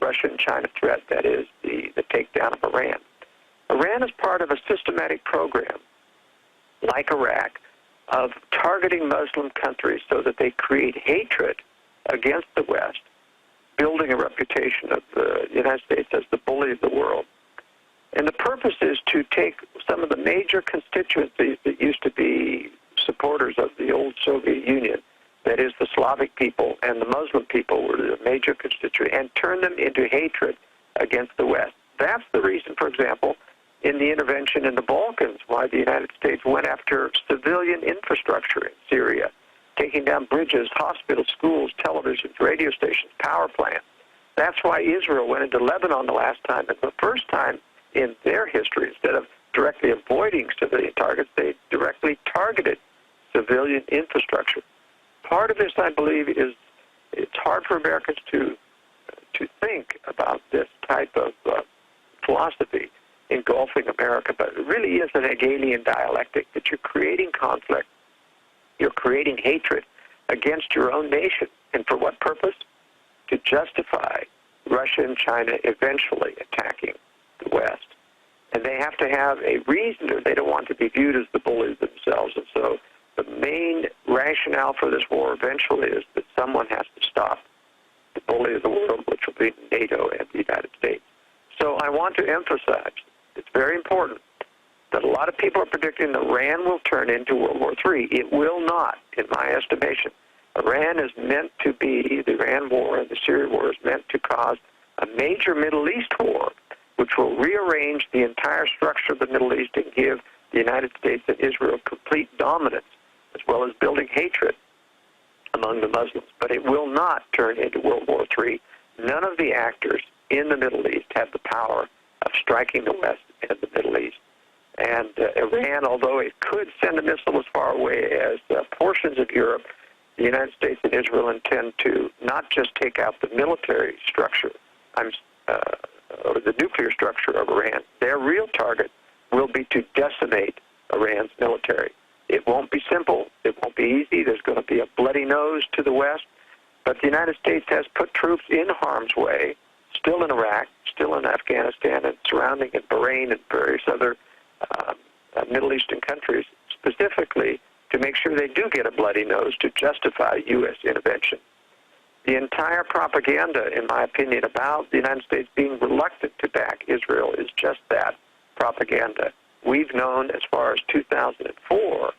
Russia and China threat, that is the takedown of Iran. Iran is part of a systematic program, like Iraq, of targeting Muslim countries so that they create hatred against the West, building a reputation of the United States as the bully of the world. And the purpose is to take some of the major constituencies that used to be supporters of the old Soviet Union, that is the Slavic people and the Muslim people were the major constituents, and turn them into hatred against the West. That's the reason, for example, in the intervention in the Balkans, why the United States went after civilian infrastructure in Syria, taking down bridges, hospitals, schools, televisions, radio stations, power plants. That's why Israel went into Lebanon the last time, and the first time in their history, instead of directly avoiding civilian targets, they directly targeted civilian infrastructure. Part of this, I believe, is it's hard for Americans to think about this type of philosophy engulfing America, but it really is an Hegelian dialectic that you're creating conflict, you're creating hatred against your own nation. And for what purpose? To justify Russia and China eventually attacking the West. And they have to have a reason, or they don't want to be viewed as the bullies themselves. And so the main rationale for this war eventually is that someone has to stop the bully of the world, which will be NATO and the United States. So I want to emphasize, it's very important, that a lot of people are predicting that Iran will turn into World War III. It will not, in my estimation. Iran is meant to be, the Iran war and the Syria war is meant to cause a major Middle East war, which will rearrange the entire structure of the Middle East and give the United States and Israel complete dominance, as well as building hatred among the Muslims. But it will not turn into World War III. None of the actors in the Middle East have the power of striking the West and the Middle East. And Iran, although it could send a missile as far away as portions of Europe, the United States and Israel intend to not just take out the military structure, or the nuclear structure of Iran. Their real target will be to decimate Iran's military. It won't be simple. It won't be easy. There's going to be a bloody nose to the West. But the United States has put troops in harm's way, still in Iraq, still in Afghanistan, and surrounding in Bahrain and various other Middle Eastern countries, specifically to make sure they do get a bloody nose to justify U.S. intervention. The entire propaganda, in my opinion, about the United States being reluctant to back Israel is just that, propaganda. We've known as far as 2004